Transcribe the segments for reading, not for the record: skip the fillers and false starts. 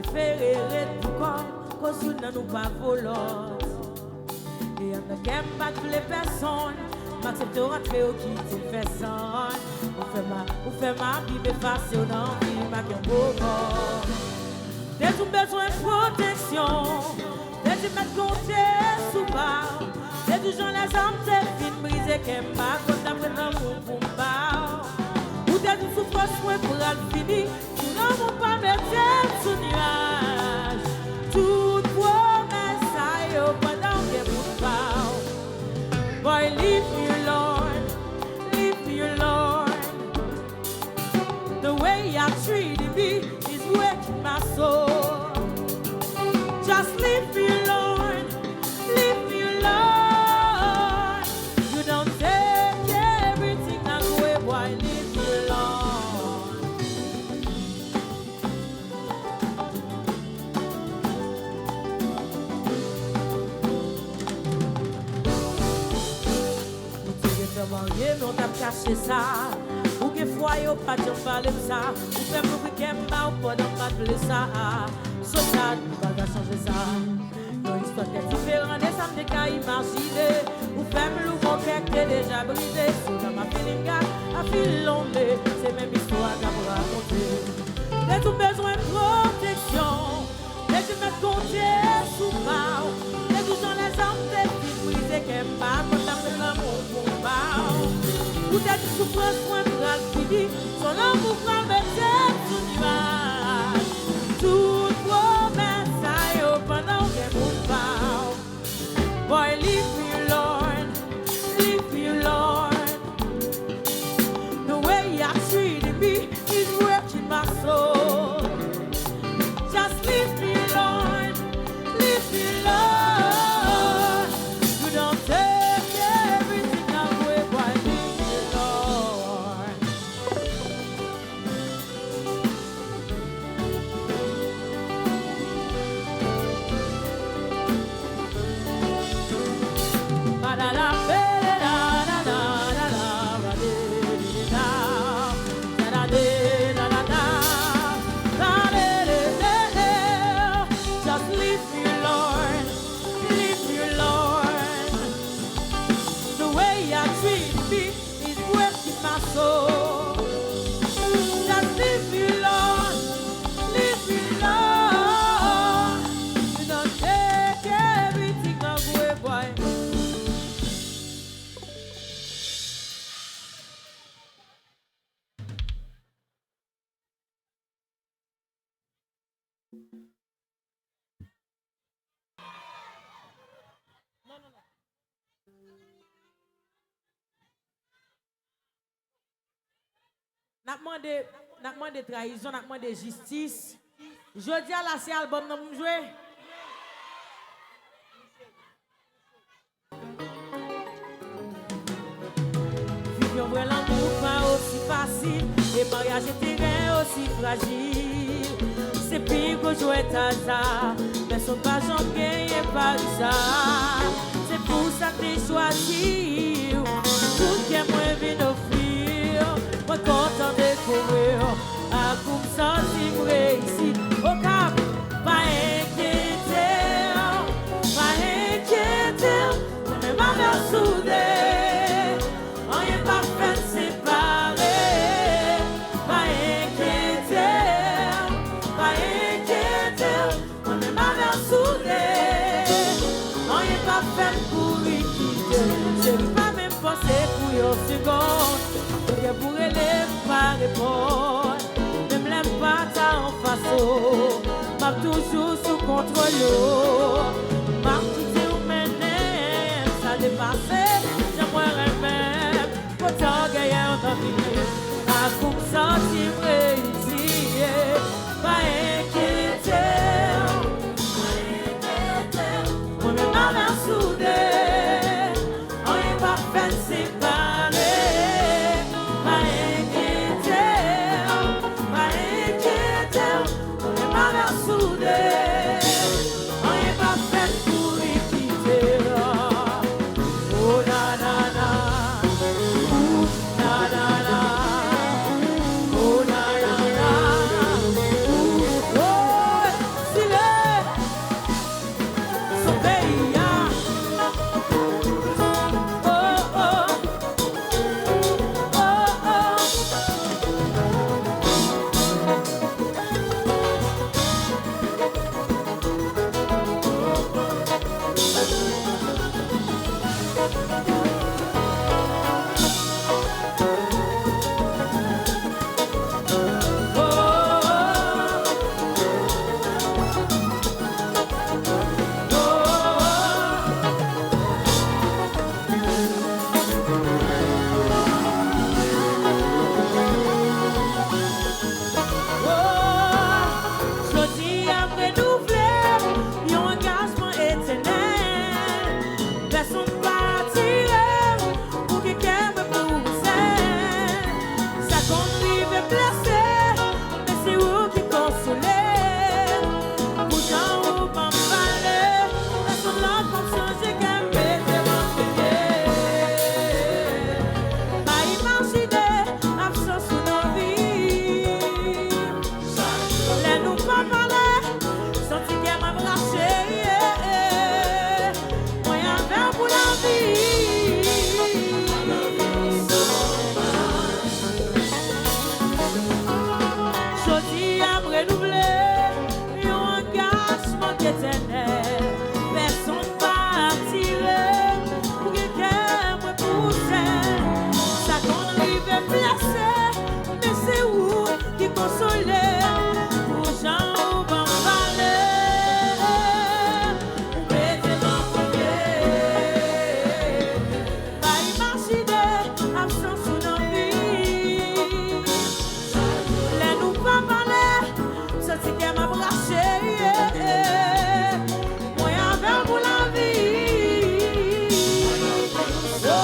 préféré tout comme, cause nous n'en nous pas volant. Et on ne qu'aime pas toutes les personnes, m'accepte de rentrer au quitter personne. On fait ma vie, mais face au nom, il m'a qu'un beau corps. T'as tout besoin de protection, t'as dû mettre compter sous bas. T'as toujours les hommes, t'es fin brisé, qu'aime pas, quand t'as pris l'amour pour m'bar. Ou t'as une souffrance, moi pour l'infini, tu n'en vas pas mettre sous nuage. Toute promesse, aïe, pendant que vous parlez. Boy, leave me alone, leave me alone. The way you treated me is breaking my soul. Just leave me alone, leave me alone. You don't take everything away, boy, leave me alone. Vous tirez de marier, mais on t'a caché ça. Ou que fois yo pas de parler de ça. Ou fait pour que m'ba ou pas d'en parler ça. So ça, nous va changer ça. Nos histoires sont différentes et ça me déca imaginer. Ou fait me l'ouvre cœur qui est déjà brisé. So dans ma feeling à fil longé. C'est même histoire qu'à vous raconter. T'as tout besoin de protection. T'as dû mettre compter sous mal. T'as toujours les hommes t'es brisé qu'elle pas quand t'as fait l'amour pour mal. Ou t'as du souffrance, moins pour l'infini. Son amour va mettre sous nuage. Toute promesse, aïe, pendant qu'elle vous parle. Boy, leave me alone, leave me alone. The way you treated me is breaking my soul. Just leave me alone, leave me alone. You don't take everything away, boy, leave me alone. Just leave me alone, leave me alone. The way you treat me is breaking my soul. Just leave me alone, leave me alone. You don't take everything away, boy. N'a demandé trahison, n'a demandé justice. Je dis à la c'est album nous jouer. Vivre vrai l'amour pas aussi facile et mariage était aussi fragile. C'est pire que jouer hasard, mais son pas j'en gagne pas ça. C'est pour ça que j'ai choisi tout qui est moins vite offrir. Moi content de courir à comme ça si vous réussissez au cap. Pas inquiéter, on est ma mère soudée, on est pas fait séparer. Pas inquiéter, on est ma mère soudée, on est pas fait pour y quitter. Je ne pas même penser pour une seconde. Je pourrais les pas répondre, même les pas en façon, m'a toujours sous contrôle. M'a quitté ou mené, ça dépassé, j'aimerais même, pourtant gagner un avenir, à coup sentir réussir, pas inquiéter, on est mal à souder, on est pas fait séparer. Oh na na na, ooh, na na na. consoler, pour Jean ou bon valer, ou mettez l'envoyer. Pas imaginer absence ou non vie. Les nous pas parler, senti qu'elle m'a braché. Moi avec vous la vie. Oh,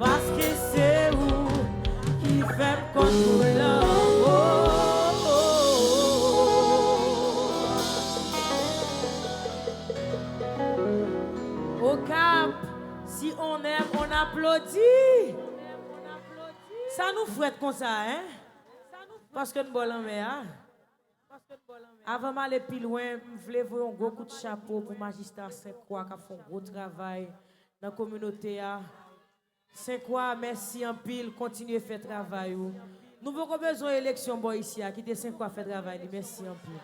parce que c'est où qui fait contrôler. Au Cap, si on aime, on applaudit. Ça nous fouette comme ça, hein? Parce que nous bolons mais avant d'aller plus loin, je voulais voir un gros coup de chapeau pour magistrat Saint-Croix qui a fait un gros travail dans la communauté. Saint-Croix, merci en pile, continuez à faire travail. Nous avons besoin d'élection ici, qui était Saint-Croix fait travail. Merci en pile.